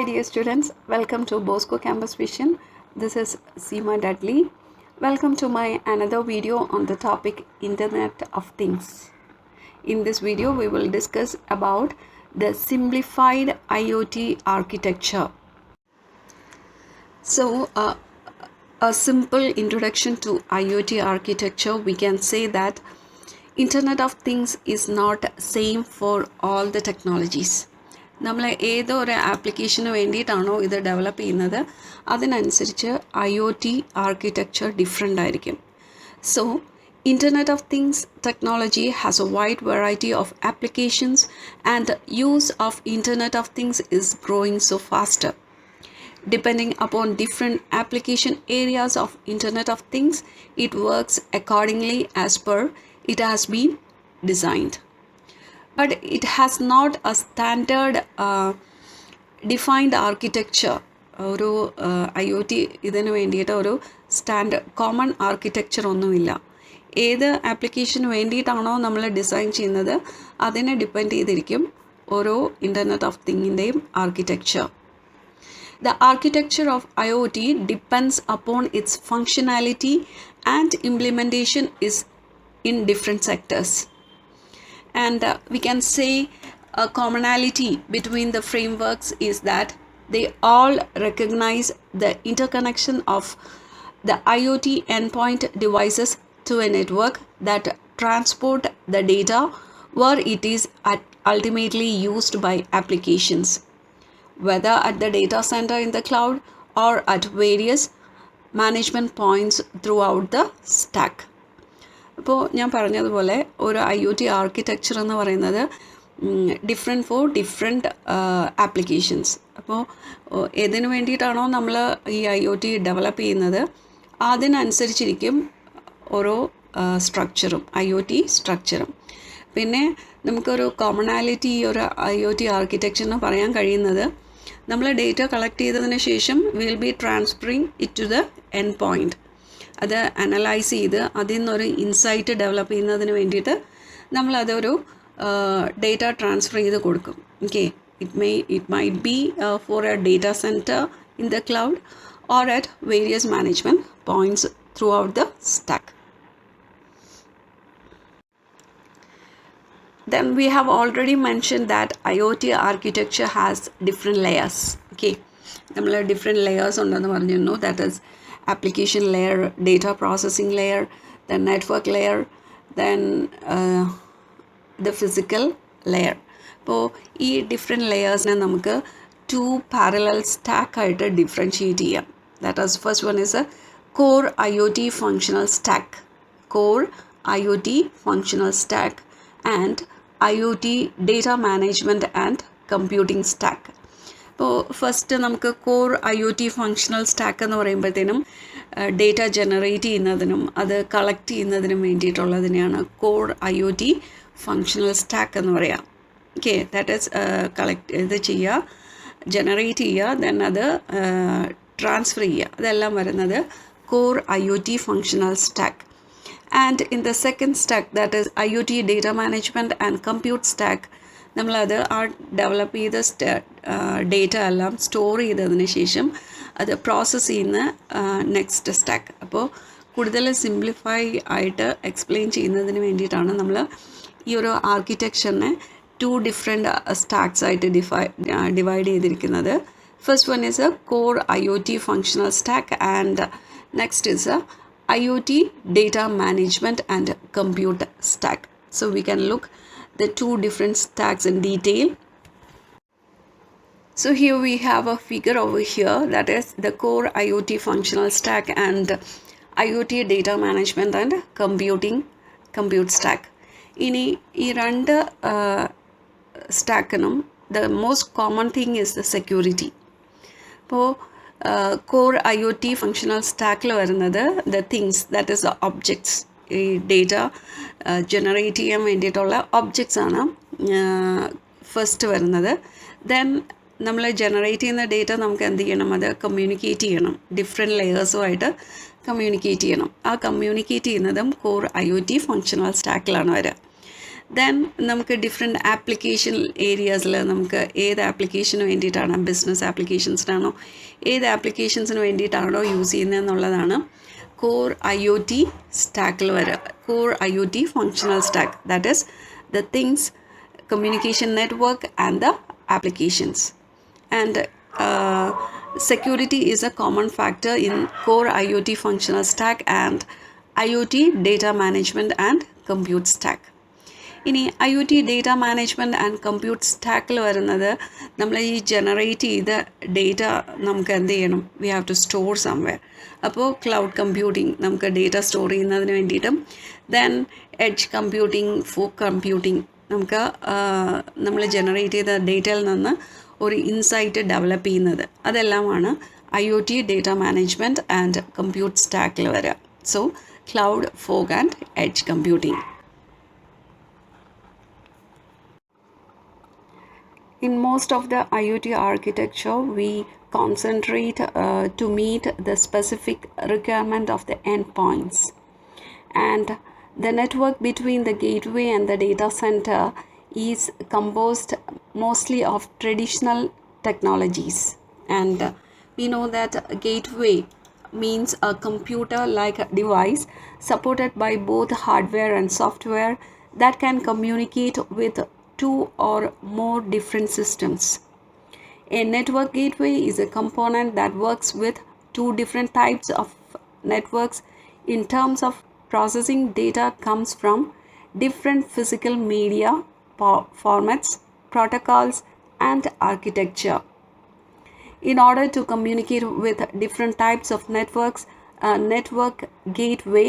dear students, welcome to Bosco Campus Vision. This is Seema Dudley. Welcome to my another video on the topic Internet of Things. In this video, we will discuss about the Simplified IoT Architecture. So, a simple introduction to IoT architecture, we can say that Internet of Things is not same for all the technologies. നമ്മൾ ഏതൊരു ആപ്ലിക്കേഷന് വേണ്ടിയിട്ടാണോ ഇത് develop ചെയ്യുന്നത് അതിനനുസരിച്ച് IoT architecture different ആയിരിക്കും. So Internet of Things technology has a wide variety of applications and use of Internet of Things is growing so faster. Depending upon different application areas of Internet of Things, it works accordingly as per it has been designed. But it has not a standard defined architecture. ഒരു IoT ഇതിന് വേണ്ടിയിട്ട് ഒരു standard common architecture ഒന്നുമില്ല. ഏത് ആപ്ലിക്കേഷന് വേണ്ടിയിട്ടാണോ നമ്മൾ design ചെയ്യുന്നത് അതിനെ ഡിപ്പെൻഡ് ചെയ്തിരിക്കും ഓരോ ഇൻ്റർനെറ്റ് ഓഫ് തിങ്ങിൻ്റെയും architecture. The architecture of IoT depends upon its functionality and implementation is in different sectors. And we can say a commonality between the frameworks is that they all recognize the interconnection of the IoT endpoint devices to a network that transport the data where it is ultimately used by applications, whether at the data center in the cloud or at various management points throughout the stack. അപ്പോൾ ഞാൻ പറഞ്ഞതുപോലെ ഒരു IoT architecture എന്ന് പറയുന്നത് different four different applications. അപ്പോൾ ഏതിനു വേണ്ടിയിട്ടാണോ നമ്മൾ ഈ IoT ഡെവലപ്പ് ചെയ്യുന്നത് അതിനനുസരിച്ചിരിക്കും ഓരോ സ്ട്രക്ചറും IoT സ്ട്രക്ചറും. പിന്നെ നമുക്കൊരു കോമണാലിറ്റി ഒരു IoT ആർക്കിടെക്ചറിന് പറയാൻ കഴിയുന്നത് നമ്മൾ ഡേറ്റ കളക്ട് ചെയ്തതിന് ശേഷം will be transferring it to the end point. അത് അനലൈസ് ചെയ്ത് അതിൽ നിന്നൊരു ഇൻസൈറ്റ് ഡെവലപ്പ് ചെയ്യുന്നതിന് വേണ്ടിയിട്ട് നമ്മളതൊരു ഡേറ്റ ട്രാൻസ്ഫർ ചെയ്ത് കൊടുക്കും. Okay, it might be for a data centre in the cloud or at various management points throughout the stack. Then we have already mentioned that IoT architecture has different layers. Okay, നമ്മൾ different layers ഉണ്ടെന്ന് പറഞ്ഞിരുന്നു. That is application layer, data processing layer, then network layer, then the physical layer. അപ്പോൾ ഈ different ലെയേഴ്സിനെ നമുക്ക് 2 parallel stack ആയിട്ട് differentiate ചെയ്യാം. That is, first one is a Core IoT Functional Stack, Core IoT Functional Stack, and IoT Data Management and Computing Stack. ഇപ്പോൾ first നമുക്ക് core IoT functional stack എന്ന് പറയുമ്പോഴത്തേനും data generate ചെയ്യുന്നതിനും അത് collect ചെയ്യുന്നതിനും വേണ്ടിയിട്ടുള്ളതിനെയാണ് core IoT functional stack എന്ന് പറയാം. Okay, that is collect ഇത് ചെയ്യുക, ജനറേറ്റ് ചെയ്യുക, ദെൻ അത് ട്രാൻസ്ഫർ ചെയ്യുക, അതെല്ലാം വരുന്നത് core IoT functional stack. And in the second stack, that is IoT Data Management and Compute Stack, നമ്മളത് ആ ഡെവലപ്പ് ചെയ്ത ഡേറ്റ എല്ലാം സ്റ്റോർ ചെയ്തതിന് ശേഷം അത് പ്രോസസ്സ് ചെയ്യുന്ന നെക്സ്റ്റ് സ്റ്റാക്ക്. അപ്പോൾ കൂടുതൽ സിംപ്ലിഫൈ ആയിട്ട് എക്സ്പ്ലെയിൻ ചെയ്യുന്നതിന് വേണ്ടിയിട്ടാണ് നമ്മൾ ഈ ഒരു ആർക്കിടെക്ചറിനെ 2 ഡിഫറെൻറ്റ് സ്റ്റാക്സ് ആയിട്ട് ഡിവൈഡ് ചെയ്തിരിക്കുന്നത്. First one is A core IoT functional stack and next is A IoT Data Management and Compute Stack. So we can look the 2 different stacks in detail. So here we have a figure over here, that is the Core IoT Functional Stack and IoT Data Management and Compute Stack. ഇനി ഈ രണ്ട് സ്റ്റാക്കിനും the most common thing is the security. അപ്പോൾ core IoT functional സ്റ്റാക്കിൽ വരുന്നത് the things, that is objects, ഈ data generate ചെയ്യാൻ വേണ്ടിയിട്ടുള്ള objects ആണ് ഫസ്റ്റ് വരുന്നത്. ദെൻ നമ്മൾ ജനറേറ്റ് ചെയ്യുന്ന ഡേറ്റ നമുക്ക് എന്ത് ചെയ്യണം, അത് കമ്മ്യൂണിക്കേറ്റ് ചെയ്യണം, ഡിഫറെൻറ്റ് ലെയേഴ്സുമായിട്ട് കമ്മ്യൂണിക്കേറ്റ് ചെയ്യണം. ആ കമ്മ്യൂണിക്കേറ്റ് ചെയ്യുന്നതും കോർ IoT ഫങ്ഷണൽ സ്റ്റാക്കിലാണ് വരിക. ദെൻ നമുക്ക് ഡിഫറെൻറ്റ് ആപ്ലിക്കേഷൻ ഏരിയാസിൽ നമുക്ക് ഏത് ആപ്ലിക്കേഷന് വേണ്ടിയിട്ടാണ്, ബിസിനസ് ആപ്ലിക്കേഷൻസിനാണോ ഏത് ആപ്ലിക്കേഷൻസിന് വേണ്ടിയിട്ടാണോ യൂസ് ചെയ്യുന്നത് എന്നുള്ളതാണ് Core IoT stackൽ വരിക. Core IoT Functional Stack, that is the things, communication network and the applications. And security is a common factor in Core IoT Functional Stack and IoT Data Management and Compute Stack. ഇനി IoT data management and compute സ്റ്റാക്കിൽ വരുന്നത് നമ്മൾ ഈ generate ചെയ്ത data നമുക്ക് എന്ത് ചെയ്യണം, we have to store somewhere. അപ്പോൾ ക്ലൗഡ് കമ്പ്യൂട്ടിംഗ് നമുക്ക് ഡേറ്റ സ്റ്റോർ ചെയ്യുന്നതിന് വേണ്ടിയിട്ടും, then edge computing, fog computing, നമുക്ക് നമ്മൾ ജനറേറ്റ് ചെയ്ത ഡേറ്റയിൽ നിന്ന് ഒരു ഇൻസൈറ്റ് ഡെവലപ്പ് ചെയ്യുന്നത്, അതെല്ലാമാണ് IoT data management and compute സ്റ്റാക്കിൽ വരിക. So cloud, fog and edge computing. In most of the IoT architecture, we concentrate to meet the specific requirement of the endpoints. And the network between the gateway and the data center is composed mostly of traditional technologies. And we know that a gateway means a computer-like device supported by both hardware and software that can communicate with two or more different systems. A network gateway is a component that works with two different types of networks in terms of processing data comes from different physical media formats, protocols, and architecture. In order to communicate with different types of networks, a network gateway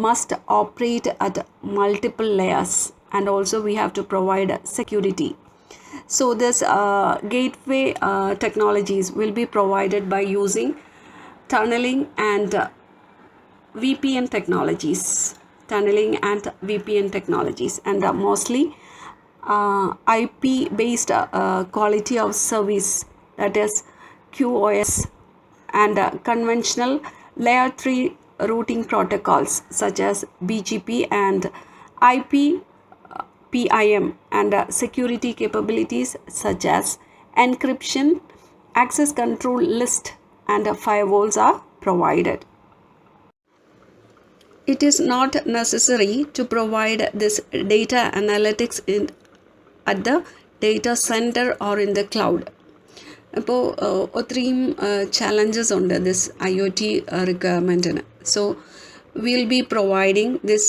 must operate at multiple layers, and also we have to provide security. So this gateway technologies will be provided by using tunneling and VPN technologies. Tunneling and VPN technologies, and mostly IP based quality of service, that is QoS, and conventional layer 3 routing protocols such as BGP and IP PIM, and security capabilities such as encryption, access control list, and firewalls are provided. It is not necessary to provide this data analytics at the data center or in the cloud. അപ്പോൾ ഒത്തിരിയും challenges ഉണ്ട് this IoT റിക്വയർമെൻറ്റിന്. So we'll be providing this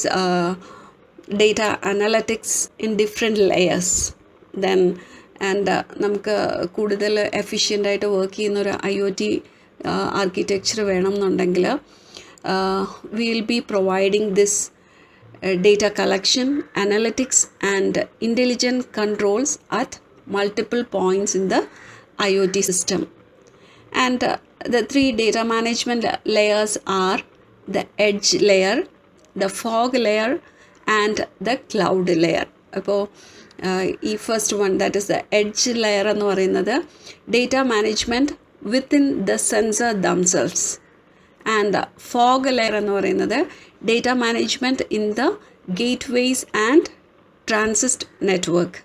data analytics in different layers. Then നമുക്ക് കൂടുതൽ എഫിഷ്യൻ്റായിട്ട് work ചെയ്യുന്നൊരു IoT architecture വേണമെന്നുണ്ടെങ്കിൽ we'll be providing this data collection, analytics, and intelligent controls at multiple points in the IoT system. And the three data management layers are the edge layer, the fog layer, and the cloud layer. അപ്പോൾ ഈ first one, that is the edge layer എന്ന് പറയുന്നത് data management within the sensor themselves, and fog layer എന്ന് പറയുന്നത് data management in the gateways and transit network,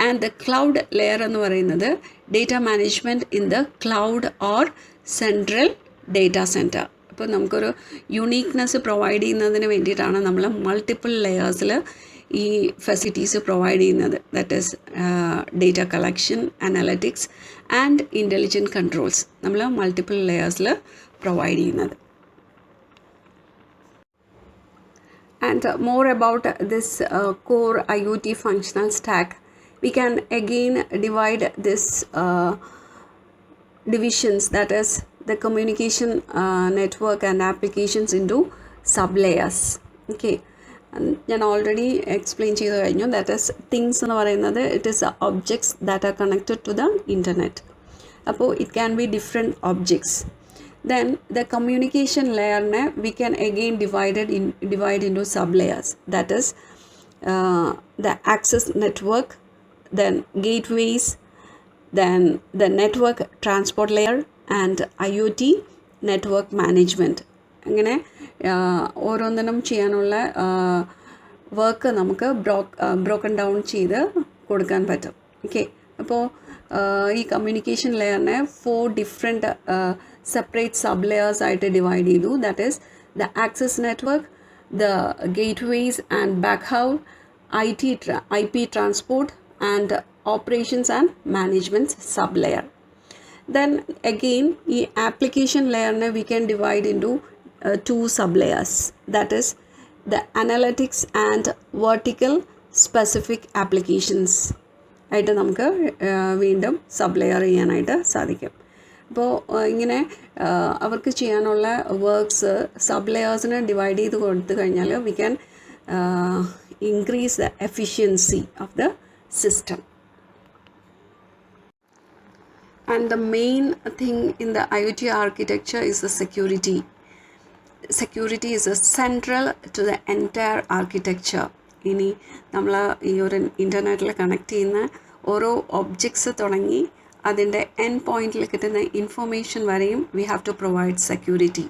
and the cloud layer എന്ന് പറയുന്നത് data management in the cloud or central data centre. അപ്പോൾ നമുക്കൊരു uniqueness provide ചെയ്യുന്നതിന് വേണ്ടിയിട്ടാണ് നമ്മൾ multiple ലെയേഴ്സിൽ ഈ ഫെസിലിറ്റീസ് പ്രൊവൈഡ് ചെയ്യുന്നത്. That is data collection, analytics and intelligent controls നമ്മൾ മൾട്ടിപ്പിൾ ലെയേഴ്സിൽ പ്രൊവൈഡ് ചെയ്യുന്നത്. And more about this Core IoT Functional Stack, we can again divide this divisions, that is the communication network and applications, into sub-layers. Okay, ഞാൻ already explain ചെയ്ത് കഴിഞ്ഞു. That is things എന്ന് പറയുന്നത് it is objects that are connected to the internet. അപ്പോൾ it can be different objects. Then the communication layer we can again divide into sub-layers, that is the access network, then gateways, then the network transport layer, and IoT network management. അങ്ങനെ ഓരോന്നിനും ചെയ്യാനുള്ള work നമുക്ക് broken down ചെയ്ത് കൊടുക്കാൻ പറ്റും. Okay, അപ്പോൾ ഈ communication ലെയറിനെ 4 ഡിഫറെൻറ്റ് സെപ്പറേറ്റ് സബ് ലെയേഴ്സ് ആയിട്ട് ഡിവൈഡ് ചെയ്തു. That is the access network, the gateways and backhaul, IP transport, and operations and management sublayer. Then again, the application layer we can divide into 2 sublayers. That is the analytics and vertical specific applications. ആയിട്ട് നമുക്ക് വീണ്ടും sublayer ചെയ്യാനായിട്ട് സാധിക്കും. അപ്പോൾ ഇങ്ങനെ അവർക്ക് ചെയ്യാനുള്ള works sub ലെയേഴ്സിന് divide ചെയ്ത് കൊടുത്തു കഴിഞ്ഞാൽ we can increase the efficiency of the system. And the main thing in the IoT architecture is the security. Security is central to the entire architecture. ഇനി നമ്മൾ ഈ ഒരു ഇൻ്റർനെറ്റിൽ കണക്ട് ചെയ്യുന്ന ഓരോ ഒബ്ജക്ട്സ് തുടങ്ങി അതിൻ്റെ എൻഡ് പോയിന്റിൽ കിട്ടുന്ന ഇൻഫോർമേഷൻ വരെയും we have to provide security.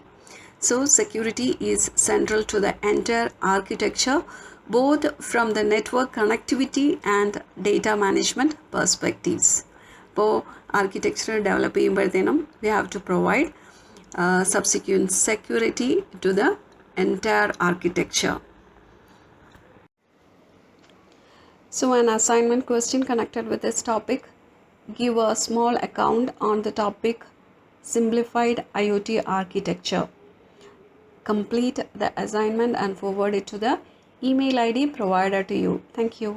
So security is central to the entire architecture, both from the network connectivity and data management perspectives. അപ്പോൾ ആർക്കിടെക്ചർ ഡെവലപ്പ് ചെയ്യുമ്പോഴത്തേനും we have to provide subsequent security to the entire architecture. So an assignment question connected with this topic: give a small account on the topic Simplified IoT Architecture. Complete the assignment and forward it to the email ID provided to you. Thank you.